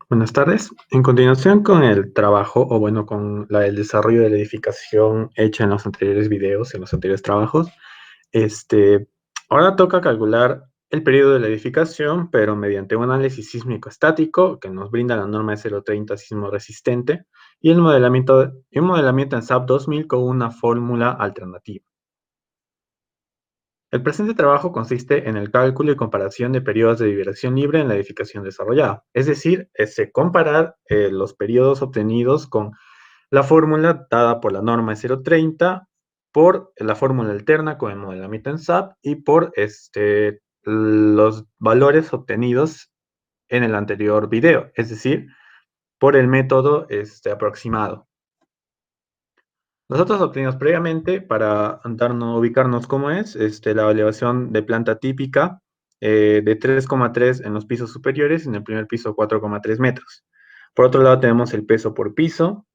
Buenas tardes. En continuación con el trabajo, o bueno, con el desarrollo de la edificación hecha en los anteriores videos, en los anteriores trabajos, este, ahora toca calcular el periodo de la edificación, pero mediante un análisis sísmico estático que nos brinda la norma de 030 sismo resistente y un modelamiento en SAP 2000 con una fórmula alternativa. El presente trabajo consiste en el cálculo y comparación de periodos de vibración libre en la edificación desarrollada, es decir, comparar los periodos obtenidos con la fórmula dada por la norma de 030 por la fórmula alterna con el modelamiento en SAP y por los valores obtenidos en el anterior video, es decir, por el método aproximado. Nosotros obtuvimos previamente, para ubicarnos cómo es, la elevación de planta típica de 3,3 en los pisos superiores y en el primer piso 4,3 metros. Por otro lado tenemos el peso por piso,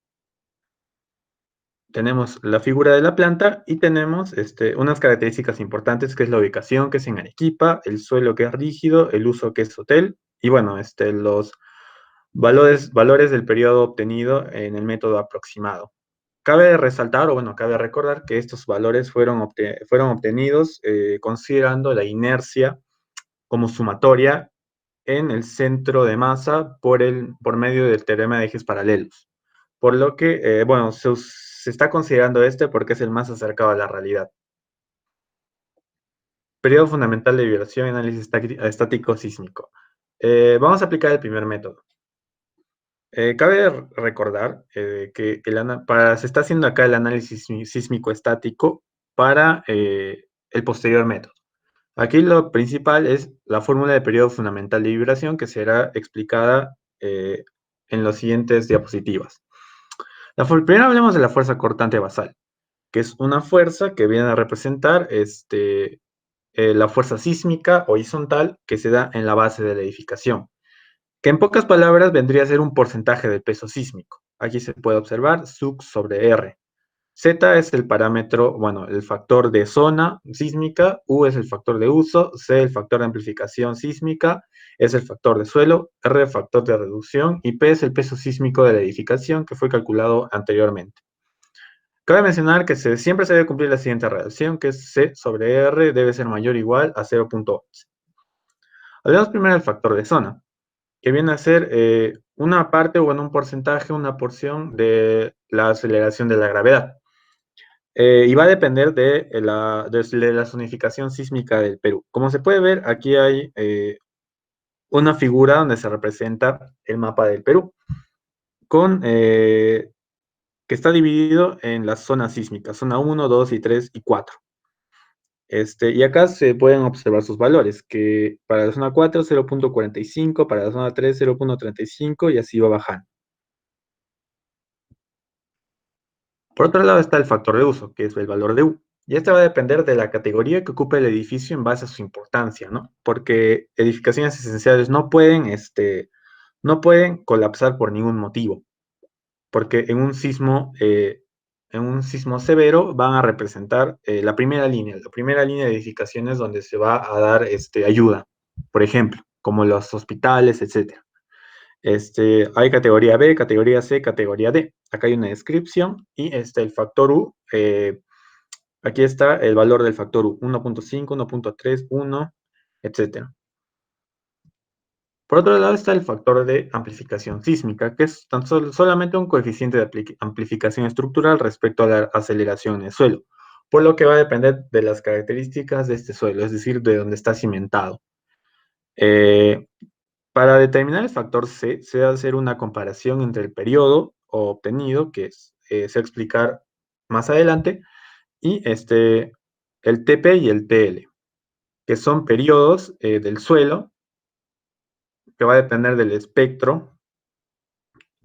tenemos la figura de la planta y tenemos unas características importantes que es la ubicación, que es en Arequipa, el suelo que es rígido, el uso que es hotel y bueno, los valores del periodo obtenido en el método aproximado. Cabe resaltar, o bueno, cabe recordar que estos valores fueron obtenidos considerando la inercia como sumatoria en el centro de masa por medio del teorema de ejes paralelos. Por lo que, bueno, se está considerando porque es el más acercado a la realidad. Periodo fundamental de vibración y análisis estático sísmico. Vamos a aplicar el primer método. Cabe recordar que se está haciendo acá el análisis sísmico estático para el posterior método. Aquí lo principal es la fórmula de periodo fundamental de vibración que será explicada en las siguientes diapositivas. Primero hablemos de la fuerza cortante basal, que es una fuerza que viene a representar la fuerza sísmica horizontal que se da en la base de la edificación, que en pocas palabras vendría a ser un porcentaje del peso sísmico. Aquí se puede observar SUC sobre R. Z es el parámetro, bueno, el factor de zona sísmica, U es el factor de uso, C el factor de amplificación sísmica, es el factor de suelo, R el factor de reducción y P es el peso sísmico de la edificación que fue calculado anteriormente. Cabe mencionar que siempre se debe cumplir la siguiente relación, que es C sobre R debe ser mayor o igual a 0.11. Hablemos primero del factor de zona, que viene a ser una parte o en un porcentaje, una porción de la aceleración de la gravedad. Y va a depender de la zonificación sísmica del Perú. Como se puede ver, aquí hay una figura donde se representa el mapa del Perú, que está dividido en las zonas sísmicas, zona 1, 2 y 3 y 4. Y acá se pueden observar sus valores, que para la zona 4, 0.45, para la zona 3, 0.35 y así va bajando. Por otro lado está el factor de uso, que es el valor de U. Y este va a depender de la categoría que ocupe el edificio en base a su importancia, ¿no? Porque edificaciones esenciales no pueden colapsar por ningún motivo, porque en un sismo severo van a representar la primera línea de edificaciones donde se va a dar ayuda, por ejemplo, como los hospitales, etcétera. Hay categoría B, categoría C, categoría D. Acá hay una descripción y el factor U, aquí está el valor del factor U, 1.5, 1.3, 1, etcétera. Por otro lado está el factor de amplificación sísmica, que es solamente un coeficiente de amplificación estructural respecto a la aceleración en el suelo, por lo que va a depender de las características de este suelo, es decir, de donde está cimentado. Para determinar el factor C, se debe hacer una comparación entre el periodo obtenido, que se va a explicar más adelante, y el TP y el TL, que son periodos del suelo, que va a depender del espectro,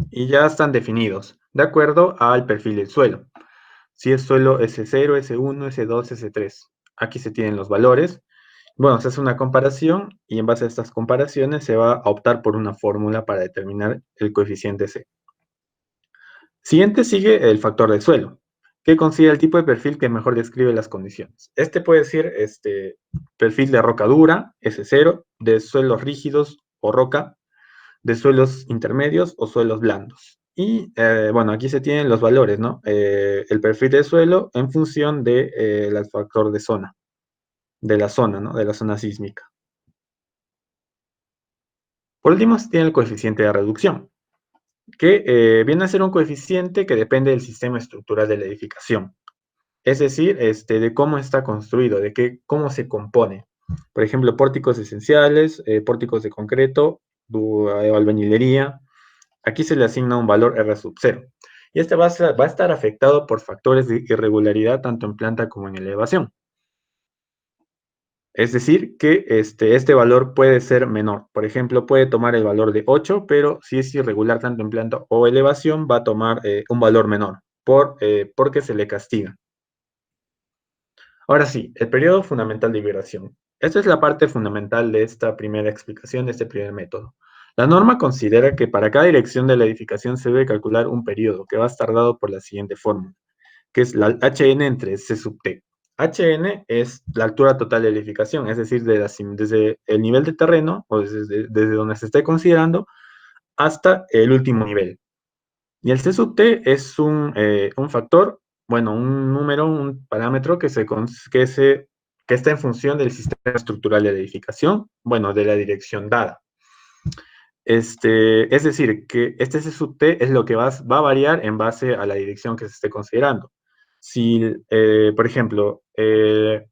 y ya están definidos, de acuerdo al perfil del suelo. Si es suelo S0, S1, S2, S3. Aquí se tienen los valores. Bueno, se hace una comparación y en base a estas comparaciones se va a optar por una fórmula para determinar el coeficiente C. Siguiente sigue el factor de suelo, que considera el tipo de perfil que mejor describe las condiciones. Este puede ser perfil de roca dura, S0, de suelos rígidos o roca, de suelos intermedios o suelos blandos. Y bueno, aquí se tienen los valores, ¿no? El perfil del suelo en función del factor de zona, de la zona, ¿no? De la zona sísmica. Por último, se tiene el coeficiente de reducción, que viene a ser un coeficiente que depende del sistema estructural de la edificación. Es decir, de cómo está construido, cómo se compone. Por ejemplo, pórticos esenciales, pórticos de concreto, albañilería. Aquí se le asigna un valor R sub 0. Y este va a estar afectado por factores de irregularidad tanto en planta como en elevación. Es decir, que este valor puede ser menor. Por ejemplo, puede tomar el valor de 8, pero si es irregular tanto en planta o elevación, va a tomar un valor menor porque se le castiga. Ahora sí, el periodo fundamental de vibración. Esta es la parte fundamental de esta primera explicación, de este primer método. La norma considera que para cada dirección de la edificación se debe calcular un periodo que va a estar dado por la siguiente fórmula, que es la HN entre C sub T. HN es la altura total de la edificación, es decir, desde el nivel de terreno, o desde donde se esté considerando, hasta el último nivel. Y el C sub T es un factor, bueno, un número, un parámetro que está en función del sistema estructural de la edificación, bueno, de la dirección dada. Es decir, que este C sub T es lo que va a variar en base a la dirección que se esté considerando. Si, por ejemplo, en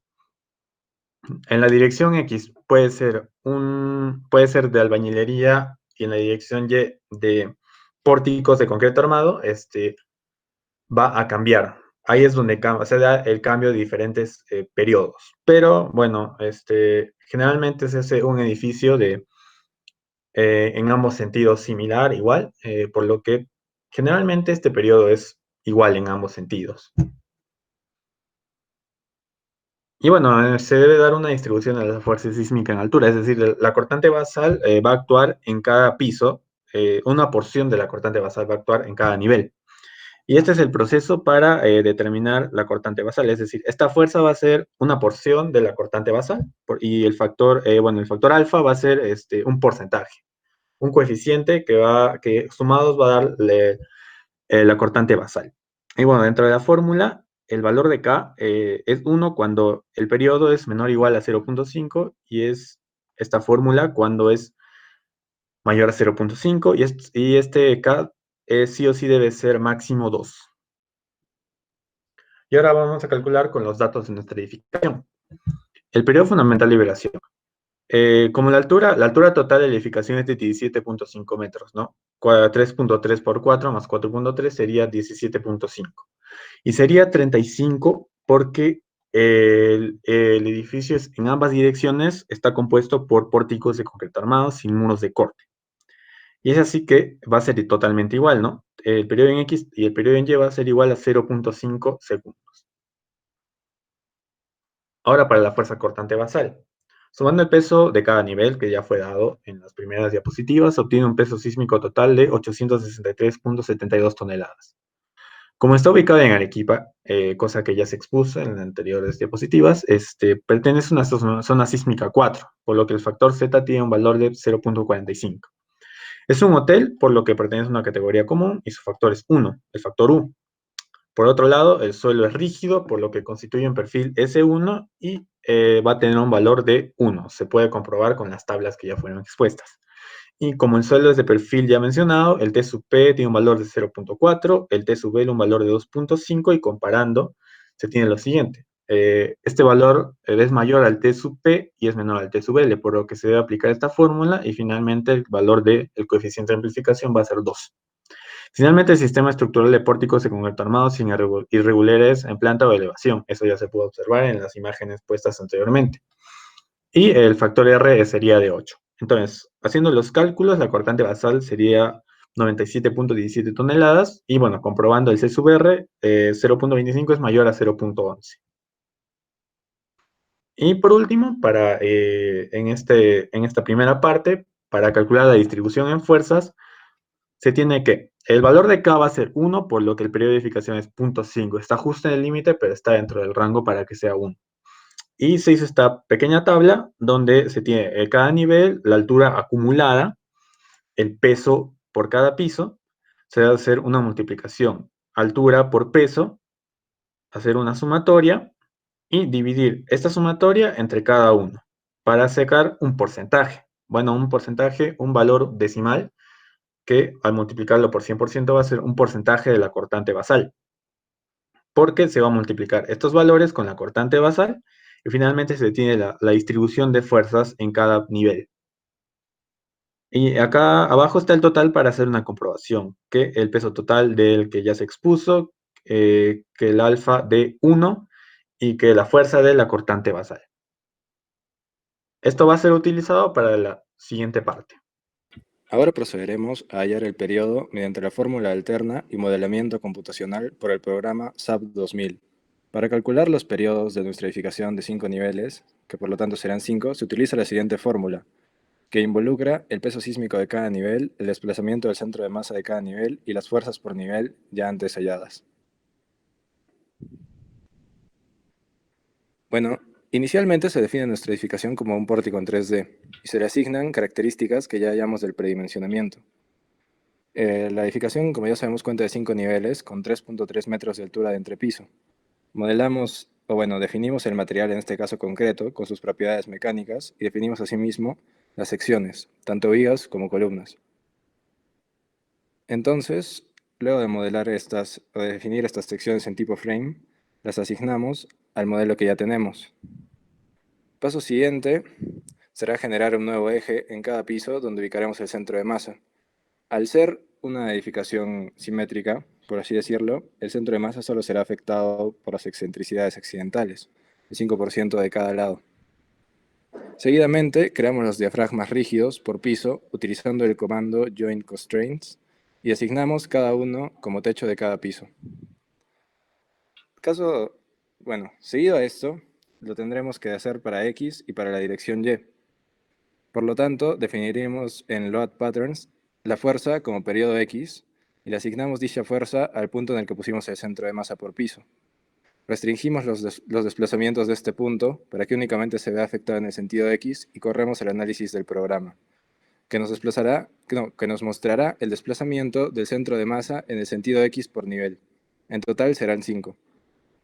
la dirección X puede ser de albañilería y en la dirección Y de pórticos de concreto armado, va a cambiar. Ahí es donde se da el cambio de diferentes periodos. Pero bueno, generalmente se hace un edificio en ambos sentidos similar, igual, por lo que generalmente este periodo es igual en ambos sentidos. Y bueno, se debe dar una distribución de la fuerza sísmica en altura, es decir, la cortante basal va a actuar en cada piso, una porción de la cortante basal va a actuar en cada nivel. Y este es el proceso para determinar la cortante basal, es decir, esta fuerza va a ser una porción de la cortante basal y el factor alfa va a ser un porcentaje, un coeficiente que sumados va a darle la cortante basal. Y bueno, dentro de la fórmula, el valor de K es 1 cuando el periodo es menor o igual a 0.5 y es esta fórmula cuando es mayor a 0.5 y este K sí o sí debe ser máximo 2. Y ahora vamos a calcular con los datos de nuestra edificación. El periodo fundamental de liberación. Como la altura total de la edificación es de 17.5 metros, ¿no? 3.3 por 4 más 4.3 sería 17.5. Y sería 35 porque el edificio en ambas direcciones está compuesto por pórticos de concreto armado sin muros de corte. Y es así que va a ser totalmente igual, ¿no? El periodo en X y el periodo en Y va a ser igual a 0.5 segundos. Ahora para la fuerza cortante basal. Sumando el peso de cada nivel, que ya fue dado en las primeras diapositivas, se obtiene un peso sísmico total de 863.72 toneladas. Como está ubicada en Arequipa, cosa que ya se expuso en las anteriores diapositivas, pertenece a una zona sísmica 4, por lo que el factor Z tiene un valor de 0.45. Es un hotel, por lo que pertenece a una categoría común, y su factor es 1, el factor U. Por otro lado, el suelo es rígido, por lo que constituye un perfil S1 y va a tener un valor de 1. Se puede comprobar con las tablas que ya fueron expuestas. Y como el suelo es de perfil ya mencionado, el T sub P tiene un valor de 0.4, el T sub L un valor de 2.5 y comparando se tiene lo siguiente. Este valor es mayor al T sub P y es menor al T sub L, por lo que se debe aplicar esta fórmula y finalmente el valor del coeficiente de amplificación va a ser 2. Finalmente, el sistema estructural de pórticos se concreto armado sin irregularidades en planta o elevación. Eso ya se pudo observar en las imágenes puestas anteriormente. Y el factor R sería de 8. Entonces, haciendo los cálculos, la cortante basal sería 97.17 toneladas. Y bueno, comprobando el C sub R, 0.25 es mayor a 0.11. Y por último, en esta primera parte, para calcular la distribución en fuerzas, se tiene que el valor de K va a ser 1, por lo que el periodo de edificación es 0.5. Está justo en el límite, pero está dentro del rango para que sea 1. Y se hizo esta pequeña tabla donde se tiene cada nivel, la altura acumulada, el peso por cada piso, se debe hacer una multiplicación, altura por peso, hacer una sumatoria y dividir esta sumatoria entre cada uno para sacar un porcentaje. Bueno, un porcentaje, un valor decimal que al multiplicarlo por 100% va a ser un porcentaje de la cortante basal, porque se va a multiplicar estos valores con la cortante basal y finalmente se tiene la distribución de fuerzas en cada nivel. Y acá abajo está el total para hacer una comprobación, que el peso total del que ya se expuso, que el alfa de 1 y que la fuerza de la cortante basal. Esto va a ser utilizado para la siguiente parte. Ahora procederemos a hallar el periodo mediante la fórmula alterna y modelamiento computacional por el programa SAP 2000. Para calcular los periodos de nuestra edificación de 5 niveles, que por lo tanto serán 5, se utiliza la siguiente fórmula, que involucra el peso sísmico de cada nivel, el desplazamiento del centro de masa de cada nivel y las fuerzas por nivel ya antes halladas. Bueno, inicialmente se define nuestra edificación como un pórtico en 3D y se le asignan características que ya hallamos del predimensionamiento. La edificación, como ya sabemos, cuenta de 5 niveles con 3.3 metros de altura de entrepiso. Modelamos, o bueno, definimos el material en este caso concreto con sus propiedades mecánicas y definimos asimismo las secciones, tanto vigas como columnas. Entonces, luego de modelar estas o de definir estas secciones en tipo frame, las asignamos al modelo que ya tenemos. Paso siguiente será generar un nuevo eje en cada piso donde ubicaremos el centro de masa. Al ser una edificación simétrica, por así decirlo, el centro de masa solo será afectado por las excentricidades accidentales, el 5% de cada lado. Seguidamente, creamos los diafragmas rígidos por piso utilizando el comando Joint Constraints y asignamos cada uno como techo de cada piso. Seguido a esto, lo tendremos que hacer para X y para la dirección Y. Por lo tanto, definiremos en Load Patterns la fuerza como periodo X y le asignamos dicha fuerza al punto en el que pusimos el centro de masa por piso. Restringimos los desplazamientos de este punto para que únicamente se vea afectado en el sentido X y corremos el análisis del programa, que nos mostrará el desplazamiento del centro de masa en el sentido X por nivel. En total serán 5.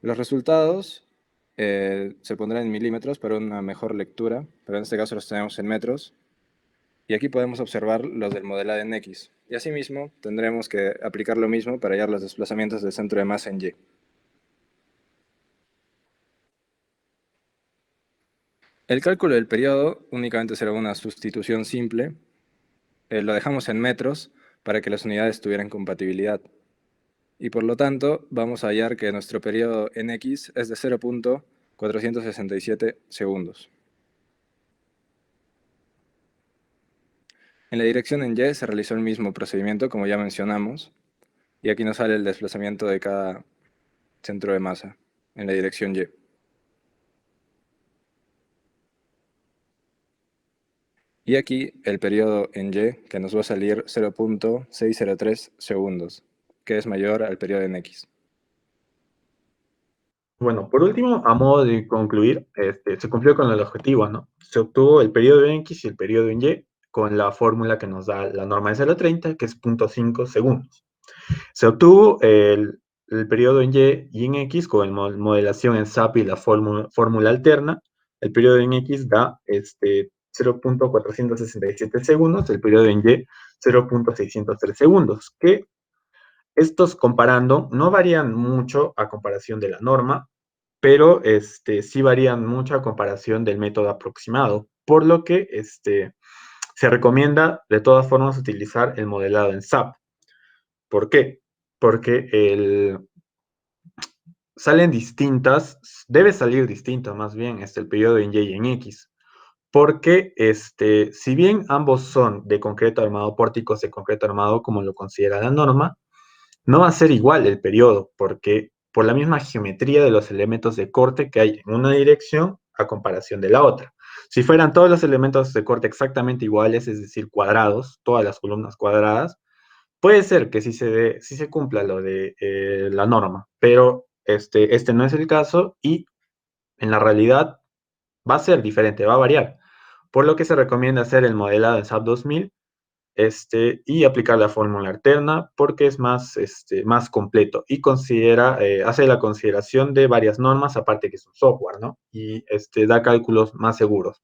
Los resultados se pondrán en milímetros para una mejor lectura, pero en este caso los tenemos en metros. Y aquí podemos observar los del modelado en X. Y asimismo, tendremos que aplicar lo mismo para hallar los desplazamientos del centro de masa en Y. El cálculo del periodo únicamente será una sustitución simple. Lo dejamos en metros para que las unidades tuvieran compatibilidad. Y por lo tanto, vamos a hallar que nuestro periodo en X es de 0.467 segundos. En la dirección en Y se realizó el mismo procedimiento, como ya mencionamos, y aquí nos sale el desplazamiento de cada centro de masa en la dirección Y. Y aquí el periodo en Y, que nos va a salir 0.603 segundos, que es mayor al periodo en X. Bueno, por último, a modo de concluir, se cumplió con el objetivo, ¿no? Se obtuvo el periodo en X y el periodo en Y con la fórmula que nos da la norma de 0,30, que es 0.5 segundos. Se obtuvo el periodo en Y en X con modelación en SAP y la fórmula alterna. El periodo en X da 0.467 segundos, el periodo en Y 0.603 segundos, que estos comparando no varían mucho a comparación de la norma, pero sí varían mucho a comparación del método aproximado, por lo que se recomienda de todas formas utilizar el modelado en SAP. ¿Por qué? Porque salen distintas, debe salir distinto más bien el periodo en Y y en X, porque si bien ambos son de concreto armado, pórticos de concreto armado, como lo considera la norma, no va a ser igual el periodo, porque por la misma geometría de los elementos de corte que hay en una dirección a comparación de la otra. Si fueran todos los elementos de corte exactamente iguales, es decir, cuadrados, todas las columnas cuadradas, puede ser que sí se cumpla lo de la norma, pero este no es el caso y en la realidad va a ser diferente, va a variar. Por lo que se recomienda hacer el modelado en SAP 2000 y aplicar la fórmula alterna porque es más completo y hace la consideración de varias normas, aparte que es un software, ¿no? Y da cálculos más seguros.